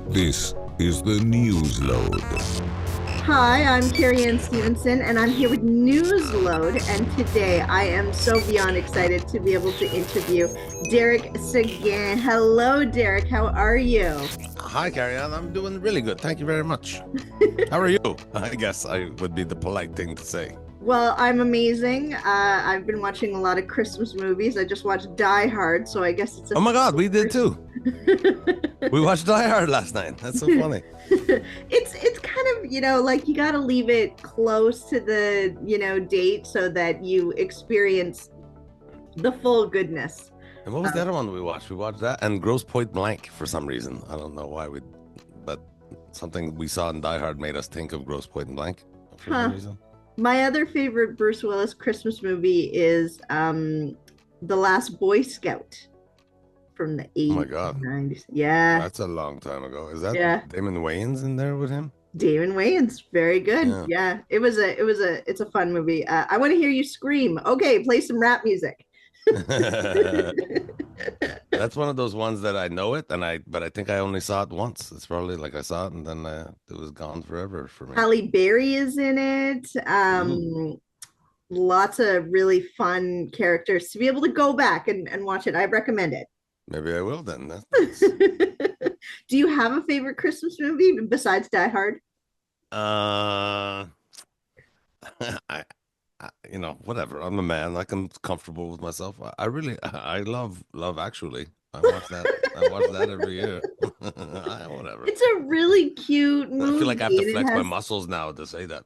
This is the Newsload. Hi, I'm Carrie Anne Stevenson, and I'm here with Newsload. And today I am so beyond excited to be able to interview Derek Seguin. Hello, Derek. How are you? Hi, Carrie Anne. I'm doing really good. Thank you very much. How are you? I guess I would be the polite thing to say. Well, I'm amazing. I've been watching a lot of Christmas movies. I just watched Die Hard, so I guess it's a Oh my God, we did too. We watched Die Hard last night. That's so funny. It's kind of, like you got to leave it close to the, date so that you experience the full goodness. And what was the other one we watched? We watched that and Grosse Pointe Blank for some reason. I don't know why but something we saw in Die Hard made us think of Grosse Pointe Blank for some reason. My other favorite Bruce Willis Christmas movie is The Last Boy Scout from the 80s. Oh my God. 90s. Yeah. That's a long time ago. Is that Damon Wayans in there with him? Damon Wayans, very good. Yeah. It's a fun movie. I want to hear you scream. Okay, play some rap music. That's one of those ones that I know it, but I think I only saw it once. It's probably like I saw it and then it was gone forever for me. Halle Berry is in it. Lots of really fun characters to be able to go back and watch it. I recommend it. Maybe I will then. Do you have a favorite Christmas movie besides Die Hard? Whatever. I'm a man. I'm comfortable with myself. I love Love Actually. I watch that every year. Whatever. It's a really cute movie. I feel like I have to flex my muscles now to say that.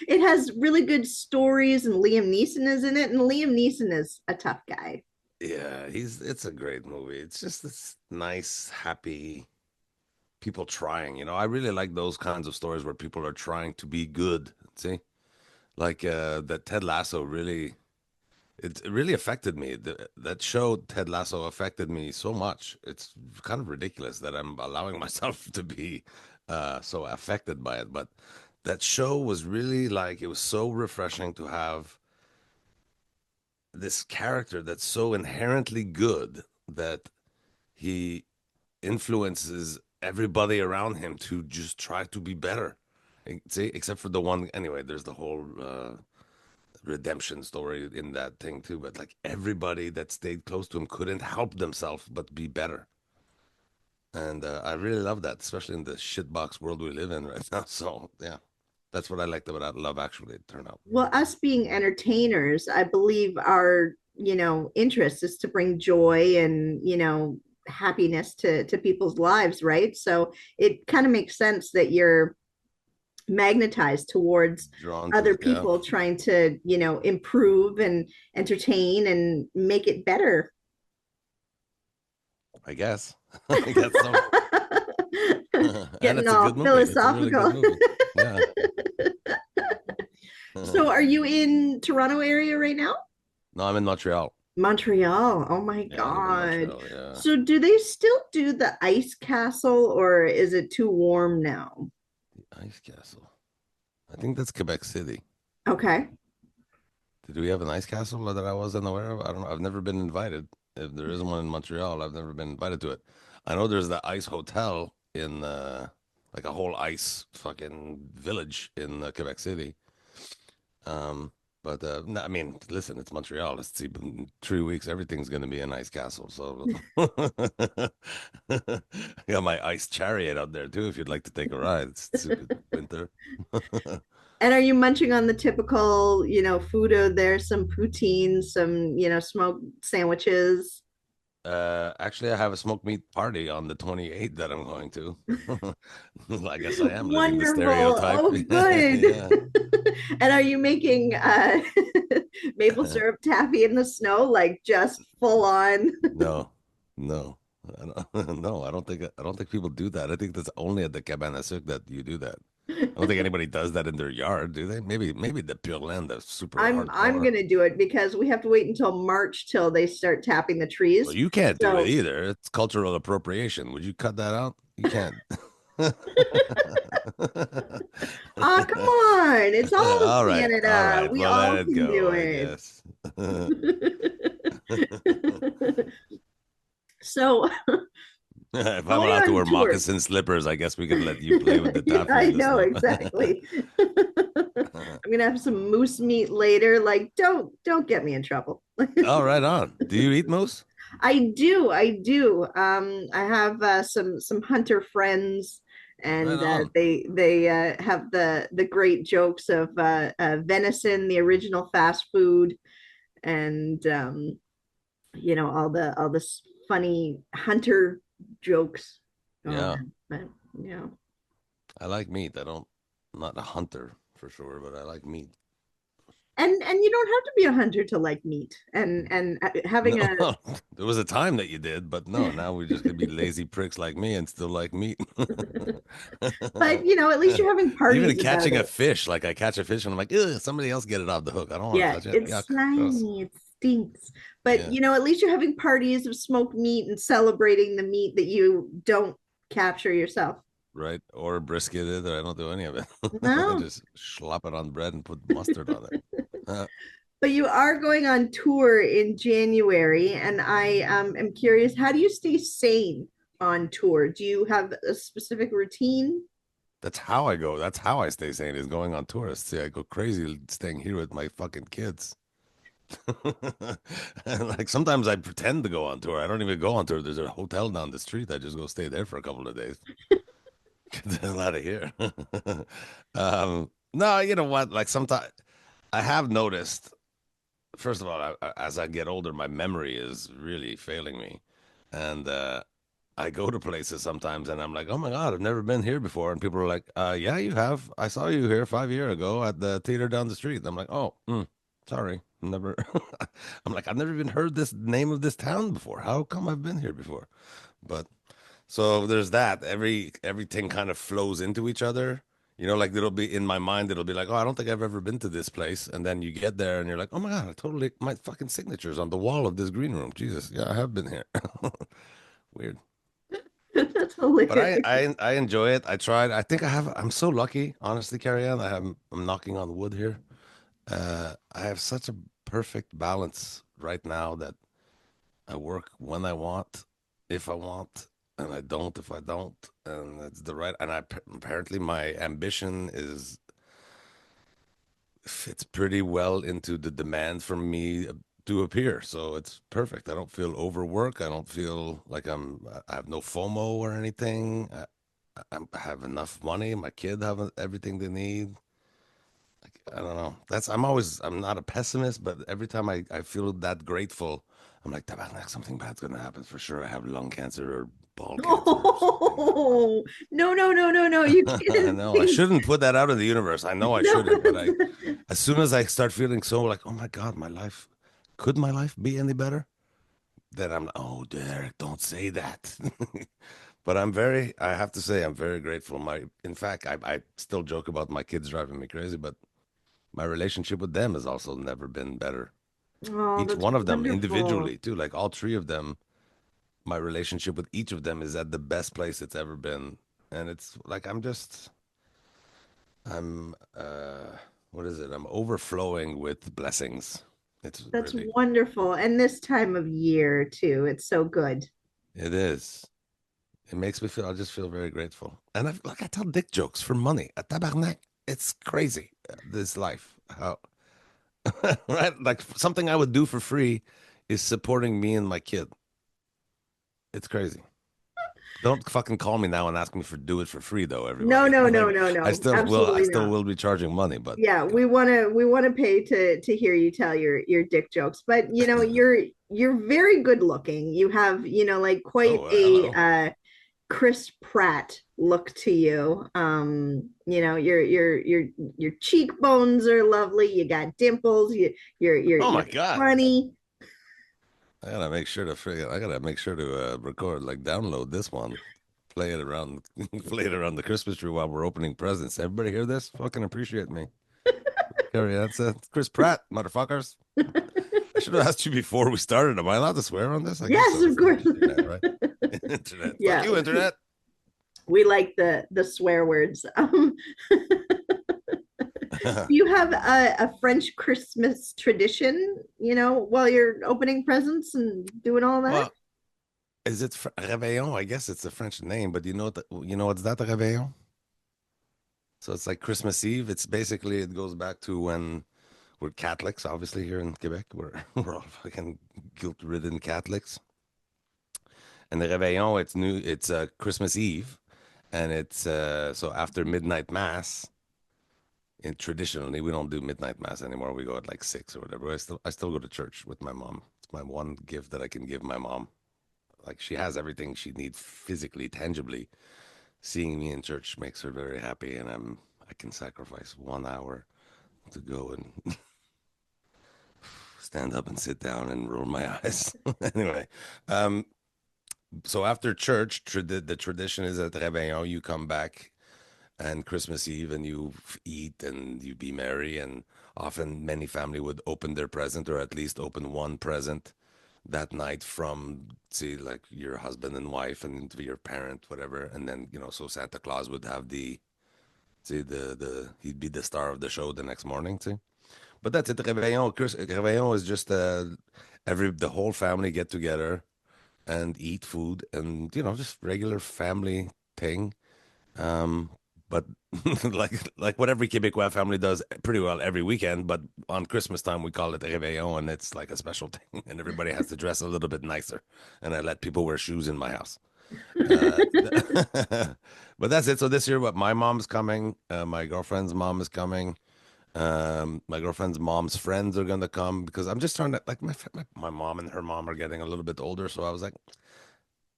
It has really good stories, and Liam Neeson is in it, and Liam Neeson is a tough guy. Yeah, it's a great movie. It's just this nice, happy people trying. I really like those kinds of stories where people are trying to be good. See? Like that Ted Lasso it really affected me. That show Ted Lasso affected me so much. It's kind of ridiculous that I'm allowing myself to be so affected by it. But that show was really it was so refreshing to have this character that's so inherently good that he influences everybody around him to just try to be better. See, except for the one, anyway, there's the whole redemption story in that thing too. But everybody that stayed close to him couldn't help themselves but be better. And I really love that, especially in the shitbox world we live in right now. So yeah, that's what I liked about Love Actually. It turned out. Well, us being entertainers, I believe our, interest is to bring joy and, happiness to people's lives, right? So it kind of makes sense that you're magnetized towards other people trying to, improve and entertain and make it better. I guess. I guess so. Getting all philosophical. Really yeah. So are you in Toronto area right now? No, I'm in Montreal. Montreal. Oh my God. Montreal, yeah. So do they still do the ice castle, or is it too warm now? The ice castle. I think that's Quebec City. Okay. Did we have an ice castle that I wasn't aware of? I don't know. I've never been invited. If there is one in Montreal, I've never been invited to it. I know there's the ice hotel in a whole ice fucking village in Quebec City. But no, I mean, listen, it's Montreal. It's in 3 weeks. Everything's going to be an ice castle. So I got my ice chariot out there too. If you'd like to take a ride, it's super winter. And are you munching on the typical, food out there? Some poutine, some, smoked sandwiches. Actually, I have a smoked meat party on the 28th that I'm going to. I guess I am living the Wonderful. stereotype. Oh, good. And are you making maple syrup taffy in the snow, just full on? No. No, I don't think people do that. I think that's only at the cabane à sucre that you do that. I don't think anybody does that in their yard, do they? Maybe the Pure Land, that's super hardcore. I'm gonna do it because we have to wait until March till they start tapping the trees. Well, you can't do it either. It's cultural appropriation. Would you cut that out? You can't. Oh, come on. It's all all right, Canada. all right. We Well, all let can it go, do I it. guess. So If I'm Going allowed to on wear tour. moccasin slippers, I guess we could let you play with the Yeah, taffy I in the know snow. exactly. I'm gonna have some moose meat later. Like, don't get me in trouble. Oh, right on. Do you eat moose? I do. I have some hunter friends, Right and on. they have the great jokes of venison, the original fast food, and all this funny hunter jokes going Yeah, on. But yeah. I like meat. I'm not a hunter for sure, but I like meat. And you don't have to be a hunter to like meat and having No, a there was a time that you did, but no, now we're just gonna be lazy pricks like me and still like meat. but at least you're having Even parties about catching a it. fish, like I catch a fish and I'm like, ugh, somebody else get it off the hook. I don't want to Yeah, touch it. it's Yuck, gross. slimy, it stinks. But Yeah. at least you're having parties of smoked meat and celebrating the meat that you don't capture yourself. Right. Or brisket it, or I don't do any of it. I No. just slap it on bread and put mustard on it. But you are going on tour in January, and I am curious, how do you stay sane on tour? Do you have a specific routine? That's how I go. That's how I stay sane is going on tourists. See, I go crazy staying here with my fucking kids. And like sometimes I pretend to go on tour. I don't even go on tour. There's a hotel down the street. I just go stay there for a couple of days. Get the hell out of here. No, you know what? Like sometimes I have noticed, first of all, as I get older, my memory is really failing me. And I go to places sometimes and I'm like, oh my God, I've never been here before. And people are like, yeah, you have. I saw you here 5 years ago at the theater down the street. And I'm like, oh, sorry. Never. I'm like, I've never even heard this name of this town before. How come I've been here before? But so there's that. Everything kind of flows into each other. Like it'll be in my mind, it'll be like, oh, I don't think I've ever been to this place. And then you get there and you're like, oh my God, I totally, my fucking signature's on the wall of this green room. Jesus, yeah, I have been here. Weird. That's But hilarious. I enjoy it. I tried. I'm so lucky, honestly, Carrie Anne. I'm knocking on wood here. I have such a perfect balance right now that I work when I want, if I want, and I don't if I don't, and that's the right. And apparently my ambition is fits pretty well into the demand for me to appear. So it's perfect. I don't feel overwork. I don't feel like I have no FOMO or anything. I have enough money. My kid have everything they need. Like, I don't know. I'm not a pessimist, but every time I feel that grateful, I'm like, "Tabarnak, something bad's gonna happen for sure. I have lung cancer or ball cancer or something. Oh, no, no, no, no, no. You I can't know I think. shouldn't put that out in the universe. I know I No. shouldn't, but as soon as I start feeling so like, oh my God, could my life be any better? Then oh, Derek, don't say that. But I have to say, I'm very grateful. In fact, I still joke about my kids driving me crazy, but my relationship with them has also never been better. Oh, Each that's one of them wonderful. individually, too, like all three of them, my relationship with each of them is at the best place it's ever been. And it's like, what is it? I'm overflowing with blessings. It's That's really, wonderful. And this time of year too. It's so good. it is. It makes me I just feel very grateful. And I tell dick jokes for money. At Tabarnak, it's crazy, this life. How, right? Like something I would do for free is supporting me and my kid. It's crazy. Don't fucking call me now and ask me for do it for free though, No, everybody. no, no, Like no, I no. still will I Absolutely still not. will be charging money, but Yeah, you know. we wanna pay to hear you tell your dick jokes. But you're very good looking. You have, like quite Oh, a hello. Chris Pratt look to you. Your cheekbones are lovely. You got dimples. Oh You're my God. funny. I gotta make sure to record, like download this one, play it around, play it around the Christmas tree while we're opening presents. Everybody hear this? Fucking appreciate me. Carrie, that's Chris Pratt, motherfuckers. I should have asked you before we started. Am I allowed to swear on this? I guess Yes, so. of It's the course. internet, right? Internet. Fuck Yeah, you, internet. we like the swear words. Do you have a French Christmas tradition, while you're opening presents and doing all that? Well, is it Réveillon? I guess it's a French name, but you know what's that, Réveillon? So it's like Christmas Eve. It's basically, it goes back to when we're Catholics, obviously here in Quebec. We're all fucking guilt-ridden Catholics. And the Réveillon, it's Christmas Eve, and it's so after midnight mass. And traditionally, we don't do midnight mass anymore. We go at like 6 or whatever. I still go to church with my mom. It's my one gift that I can give my mom. Like, she has everything she needs physically, tangibly. Seeing me in church makes her very happy, and I can sacrifice 1 hour to go and stand up and sit down and roll my eyes. Anyway, um, so after church, the tradition is at Réveillon, you come back and Christmas Eve and you eat and you be merry. And often many family would open their present, or at least open one present that night from, say, like your husband and wife and your parent, whatever. And then, so Santa Claus would have he'd be the star of the show the next morning, see. But that's it. Réveillon is just the whole family get together and eat food, and just regular family thing. Um, but like what every Quebecois family does pretty well every weekend, but on Christmas time we call it Réveillon, and it's like a special thing, and everybody has to dress a little bit nicer, and I let people wear shoes in my house. Uh, but that's it. So this year, what my mom's coming, my girlfriend's mom is coming. My girlfriend's mom's friends are gonna come, because I'm just trying to, like, my mom and her mom are getting a little bit older, so I was like,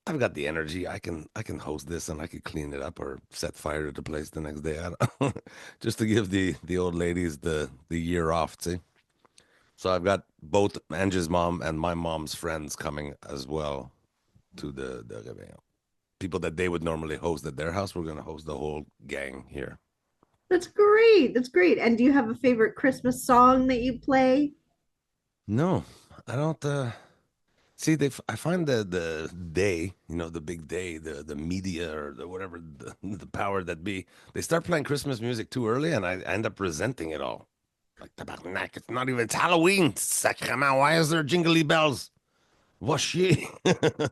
I've got the energy. I can host this, and I could clean it up or set fire to the place the next day. I don't, just to give the old ladies the year off. See, so I've got both Angie's mom and my mom's friends coming as well to the Réveillon. People that they would normally host at their house, we're gonna host the whole gang here. That's great. That's great. And do you have a favorite Christmas song that you play? No, I don't. See, I find the day, the big day, the media or the whatever, the power that be, they start playing Christmas music too early, and I end up resenting it all. Like, tabarnak, it's not even, it's Halloween. Sacrament, why is there jingly bells? What she? So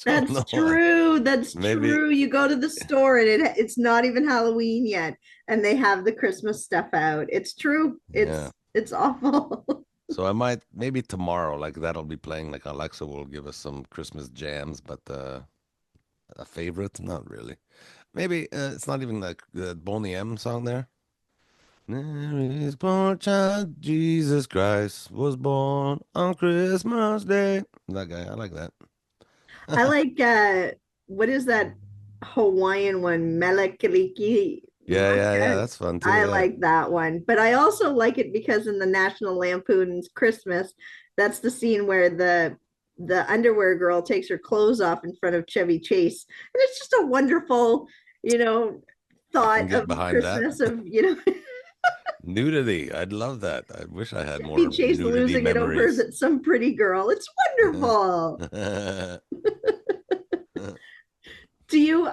That's no, true. That's maybe, true. You go to the store and it's not even Halloween yet, and they have the Christmas stuff out. It's true. yeah. It's awful. So I might, maybe tomorrow, like, that'll be playing, like Alexa will give us some Christmas jams, but a favorite, not really. Maybe it's not even like the Boney M song there. There is born child, Jesus Christ was born on Christmas Day. That guy, I like that. I like what is that Hawaiian one? Melekaliki Yeah, Maka. that's fun too. I Yeah, like that one. But I also like it because in the National Lampoon's Christmas, that's the scene where the underwear girl takes her clothes off in front of Chevy Chase. And it's just a wonderful, you know, I can thought get of behind that. Christmas of, Nudity, I'd love that. I wish I had Chevy more Chase nudity losing it over memories. that some pretty girl. It's wonderful. Do you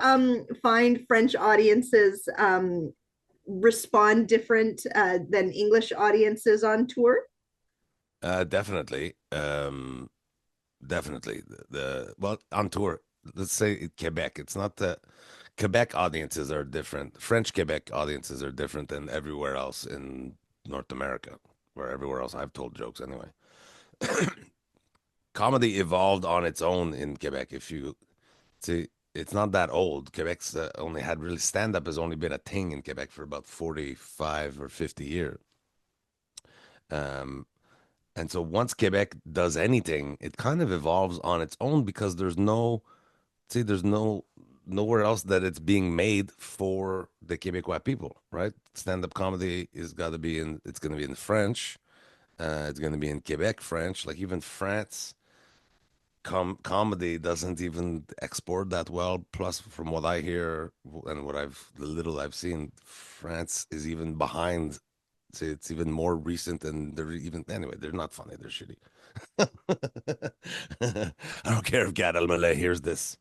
find French audiences respond different than English audiences on tour? Definitely. Definitely. Well, on tour, let's say Quebec. It's not the Quebec audiences are different. French Quebec audiences are different than everywhere else in North America, where everywhere else I've told jokes anyway. Comedy evolved on its own in Quebec. If you see, it's not that old. Quebec's only had really stand up has only been a thing in Quebec for about 45 or 50 years. Um, and so once Quebec does anything, it kind of evolves on its own, because there's nowhere else that it's being made for the Quebecois people, right? Stand up comedy is got to be it's going to be in French. It's going to be in Quebec French. Like, even France comedy doesn't even export that well. Plus, from what I hear and the little I've seen, France is even behind. So it's even more recent, and they're even, anyway, they're not funny. They're shitty. I don't care if Gad Elmaleh hears this.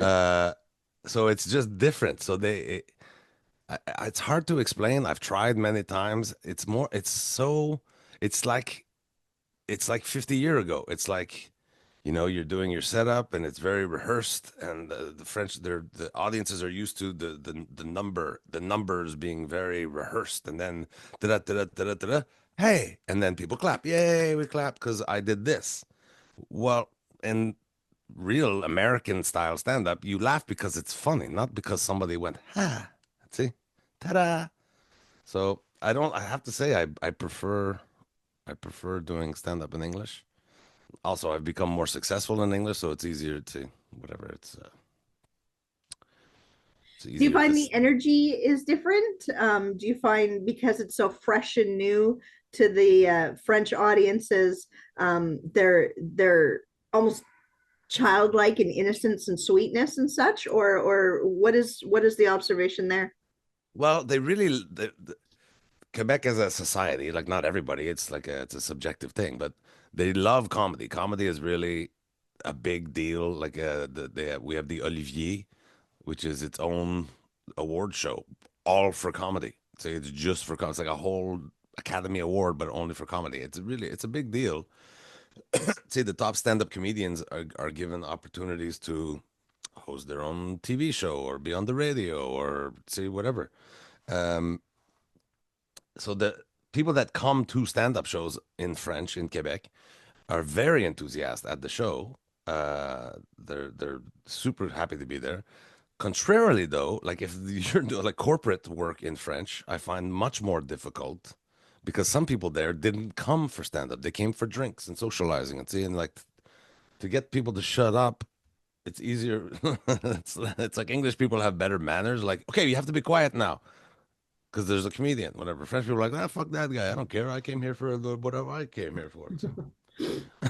uh, so it's just different. So it's hard to explain. I've tried many times. It's like 50 years ago. It's like you're doing your setup and it's very rehearsed, and the French, the audiences are used to the numbers being very rehearsed, and then da da da da da da, hey, and then people clap, yay, we clap because I did this. Well, in real American style stand up, you laugh because it's funny, not because somebody went, ha, see, ta-da. So I have to say, I prefer doing stand up in English. Also, I've become more successful in English, so it's easier to, whatever, it's Do you easier to, find the energy is different? Do you find because it's so fresh and new to the French audiences, they're almost childlike in innocence and sweetness and such, or what is the observation there? well, they really, Quebec as a society, like not everybody, it's a subjective thing, but they love comedy. Comedy is really a big deal. Like we have the Olivier, which is its own award show, all for comedy. So it's just for comedy. It's like a whole Academy Award, but only for comedy. It's a big deal. See, the top stand-up comedians are given opportunities to host their own TV show or be on the radio or say whatever. Um, so the people that come to stand-up shows in French in Quebec are very enthusiastic at the show. They're super happy to be there. Contrarily, though, like if you're doing like corporate work in French, I find much more difficult because some people there didn't come for stand up. They came for drinks and socializing and seeing like to get people to shut up. It's easier. It's like English people have better manners. Like, okay, you have to be quiet now because there's a comedian, whatever. French people are like, ah, fuck that guy. I don't care. I came here for whatever I came here for. So,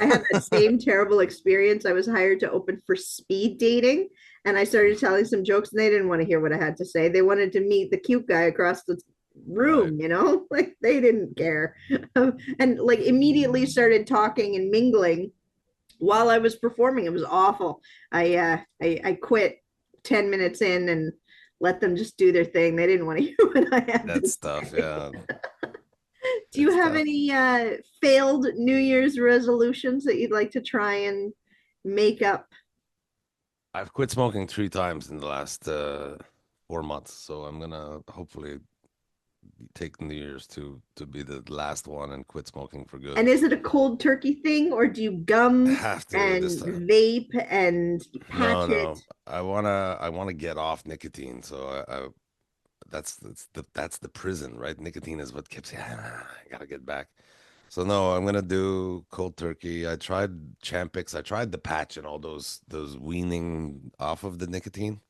I had that same terrible experience. I was hired to open for speed dating, and I started telling some jokes, and they didn't want to hear what I had to say. They wanted to meet the cute guy across the right. room, like they didn't care. And like immediately started talking and mingling while I was performing. It was awful. I quit 10 minutes in and let them just do their thing. They didn't want to hear what I had to That's tough. say. Yeah. Do you It's have tough. any failed New Year's resolutions that you'd like to try and make up? I've quit smoking 3 times in the last 4 months, so I'm gonna hopefully take New Year's to be the last one and quit smoking for good. And is it a cold turkey thing, or do you I gum have to this and time. vape and No, patch it? no. I wanna get off nicotine. So that's the prison, right? Nicotine is what keeps you. I gotta get back. So no, I'm gonna do cold turkey. I tried Champix. I tried the patch and all those weaning off of the nicotine.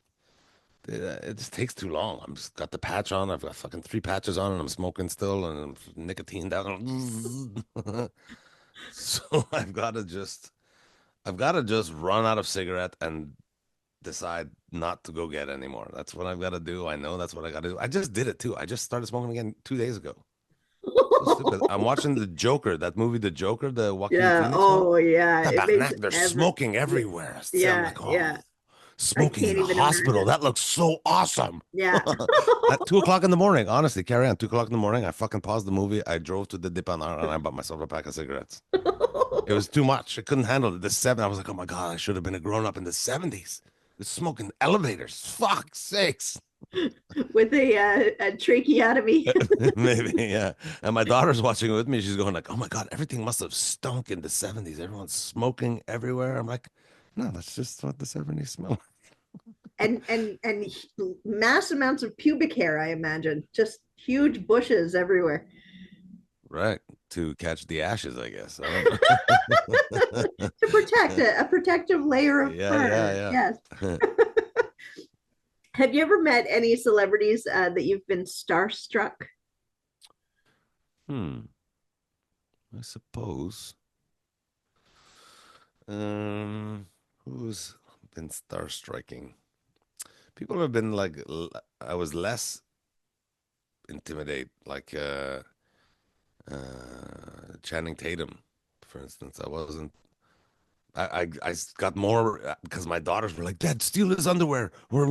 It just takes too long. I'm just got the patch on. I've got fucking 3 patches on, and I'm smoking still, and I'm nicotine down. So I've got to just run out of cigarette and decide not to go get anymore. That's what I've got to do. I know that's what I got to do. I just did it too. I just started smoking again 2 days ago. So stupid. I'm watching the Joker, that movie, The Joker, the Joaquin Yeah. Phoenix one. Oh, yeah. It makes Tabarnak, they're every. smoking Yeah. everywhere. I'm Yeah. like, oh, Yeah. I smoking in can't a even hospital. imagine. That looks so awesome. Yeah. At 2 o'clock in the morning, honestly, Carrie Anne, 2 o'clock in the morning, I fucking paused the movie. I drove to the dépanneur and I bought myself a pack of cigarettes. It was too much. I couldn't handle it. I was like, oh my God, I should have been a grown up in the 70s. Smoking elevators. Fuck sakes. With a tracheotomy. Maybe, yeah. And my daughter's watching it with me. She's going like, oh my God, everything must have stunk in the 70s. Everyone's smoking everywhere. I'm like, no, that's just what the 70s smell. And mass amounts of pubic hair, I imagine. Just huge bushes everywhere. Right. To catch the ashes, I guess. I don't know. To protect it, a protective layer of Yeah, fur. yeah, Yes. yeah. Have you ever met any celebrities that you've been starstruck? Hmm. I suppose. Who's been star striking? People have been like, I was less intimidate, like Channing Tatum, for instance. I wasn't. I got more because my daughters were like, "Dad, steal his underwear." What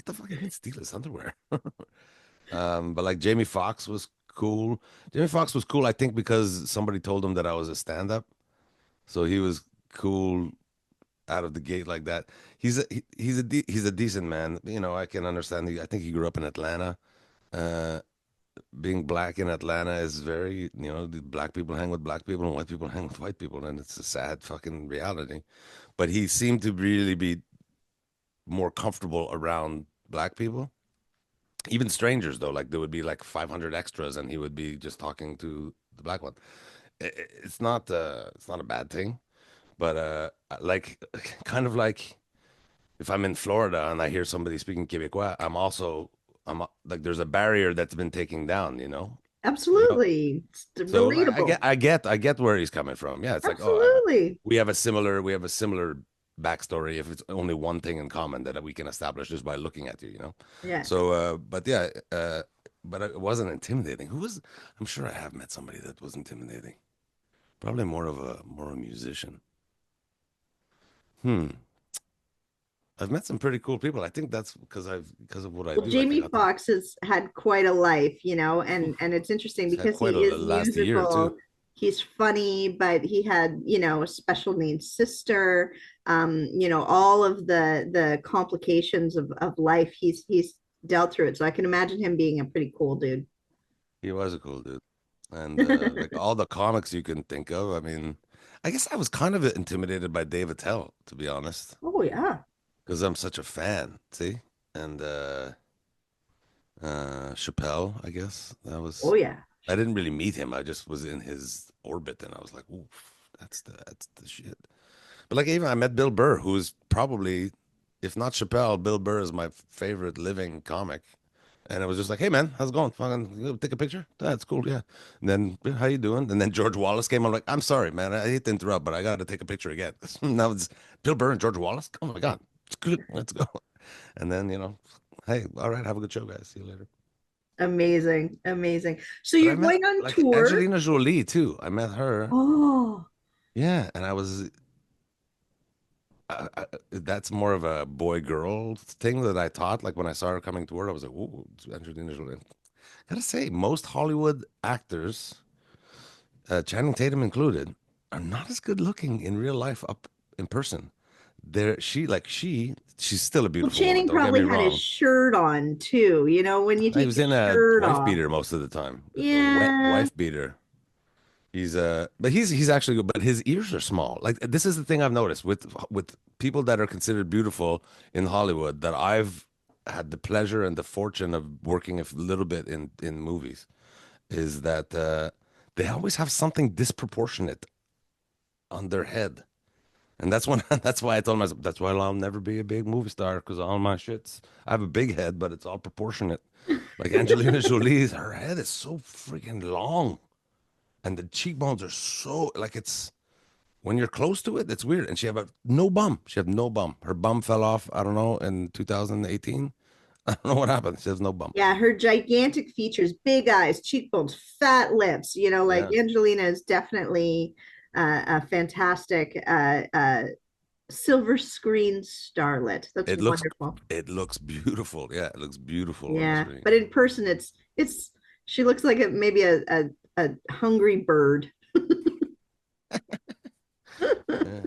the fuck? I mean, steal his underwear. But like Jamie Foxx was cool. Jamie Foxx was cool, I think, because somebody told him that I was a stand-up. So he was cool out of the gate like that. He's a decent man. You know, I can understand. I think he grew up in Atlanta. Uh, Being black in Atlanta is very, you know, the black people hang with black people and white people hang with white people, and it's a sad fucking reality. But he seemed to really be more comfortable around black people, even strangers though. Like there would be like 500 extras, and he would be just talking to the black one. It's not a bad thing, but like kind of like if I'm in Florida and I hear somebody speaking Quebecois, like there's a barrier that's been taken down, you know. Absolutely. It's So like, relatable. I get where he's coming from. Yeah, it's like, oh, Absolutely. we have a similar backstory. If it's only one thing in common that we can establish just by looking at you, you know. Yeah. So, but yeah, but it wasn't intimidating. Who was? I'm sure I have met somebody that was intimidating. Probably more a musician. Hmm. I've met some pretty cool people. I think that's because of what I Well, do. Like I Jamie got to. Foxx has had quite a life, Oof, and it's interesting he's had because quite he a is last year too. musical. He's funny, but he had, a special needs sister. All of the complications of life he's dealt through it. So I can imagine him being a pretty cool dude. He was a cool dude. And like all the comics you can think of. I mean, I guess I was kind of intimidated by Dave Attell, to be honest, Oh yeah. because I'm such a fan. See, and Chappelle, I guess that Oh was. yeah. I didn't really meet him. I just was in his orbit, and I was like, "Oof, that's the shit." But like even I met Bill Burr, who's probably, if not Chappelle, Bill Burr is my favorite living comic. And it was just like, hey man, how's it going? Fucking take a picture. That's cool, yeah. And then "Yeah, how you doing?" And then George Wallace came. I'm like, I'm sorry, man. I hate to interrupt, but I got to take a picture again. Now it's Bill Burr and George Wallace. Oh my god, it's good. Let's go. And then hey, all right, have a good show, guys. See you later. Amazing. Amazing. So But you're I met going on like tour. Angelina Jolie too. I met her. Oh, Yeah, and I was that's more of a boy girl thing that I thought. Like when I saw her coming toward, I was like, "Ooh, it's Angelina Jolie." Gotta say, most Hollywood actors, Channing Tatum included, are not as good looking in real life up in person. She's still a well, beautiful woman. Channing Don't get me probably had his wrong. shirt on too. When you He take was your in a shirt wife off. beater most of the time, a wet Yeah. wife beater. But he's actually good. But his ears are small. Like this is the thing I've noticed with people that are considered beautiful in Hollywood that I've had the pleasure and the fortune of working a little bit in movies is that they always have something disproportionate on their head. And that's when that's why I told myself that's why I'll never be a big movie star because all my shits I have a big head, but it's all proportionate. Like Angelina Jolie's, her head is so freaking long, and the cheekbones are so like it's when you're close to it, it's weird. And she have no bum. She have no bum. Her bum fell off. I don't know in 2018. I don't know what happened. She has no bum. Yeah, her gigantic features, big eyes, cheekbones, fat lips. Like Yeah, Angelina is definitely a fantastic silver screen starlet. That's it looks wonderful. it looks beautiful. Yeah, it looks beautiful on the Yeah, screen. but in person, it's she looks like maybe a hungry bird. Yeah.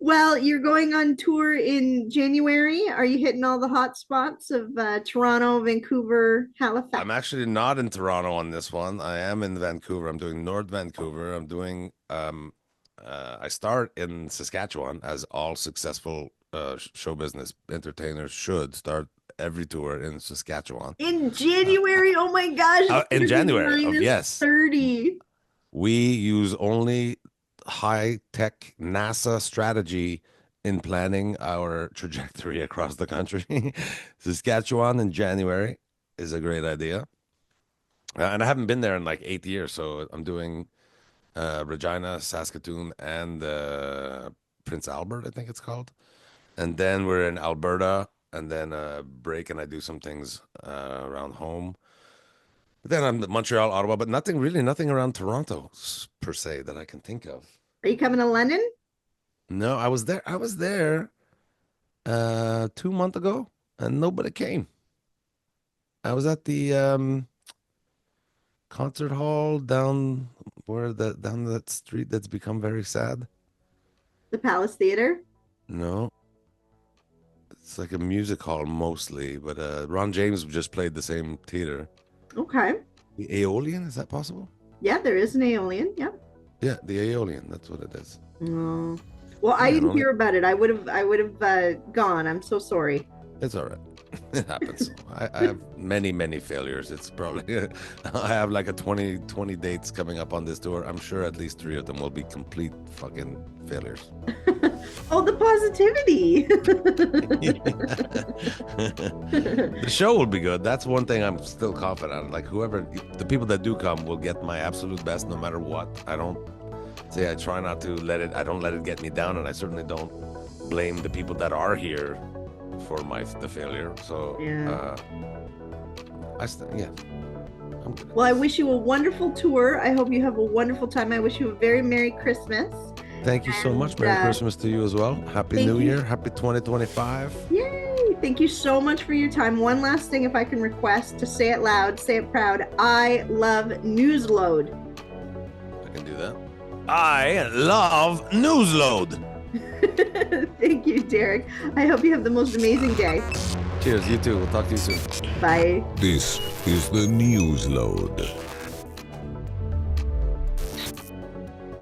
Well, you're going on tour in January. Are you hitting all the hot spots of Toronto, Vancouver, I'm Halifax? actually not in Toronto on this one. I am in Vancouver. I'm doing North Vancouver. I'm doing I start in Saskatchewan as all successful show business entertainers should start every tour in Saskatchewan. In Uh, January? Oh my gosh, it's in gonna be January of minus yes. 30. We use only high tech NASA strategy in planning our trajectory across the country. Saskatchewan in January is a great idea. And I haven't been there in like 8 years, so I'm doing Regina, Saskatoon, and Prince Albert, I think it's called. And then we're in Alberta, and then break, and I do some things around home. But then I'm Montreal, Ottawa, but nothing around Toronto per se that I can think of. Are you coming to London? No, I was there. I was there 2 months ago, and nobody came. I was at the concert hall down that street that's become very sad. The Palace Theater? No. It's like a music hall mostly, but Ron James just played the same theater. Okay. The Aeolian, is that possible? Yeah, there is an Aeolian. Yeah. Yeah, the Aeolian, that's what it is. Oh. Well, I Yeah, didn't only- hear about it. I would have gone. I'm so sorry. It's all right. It happens. I have many failures. It's probably, I have like a 20 dates coming up on this tour. I'm sure at least 3 of them will be complete fucking failures. Oh, the positivity. The show will be good. That's one thing I'm still confident. Like the people that do come will get my absolute best no matter what. I try not to I don't let it get me down, and I certainly don't blame the people that are here for the failure. So Yeah. I'm good. Well, I wish you a wonderful tour. I hope you have a wonderful time. I wish you a very Merry Christmas. Thank you so much. Merry Christmas to you as well. Happy New Year. Happy 2025. Yay! Thank you so much for your time. One last thing, if I can request to say it loud, say it proud. I love Newsload. I can do that. I love Newsload. Thank you, Derek. I hope you have the most amazing day. Cheers. You too. We'll talk to you soon. Bye. This is the Newsload.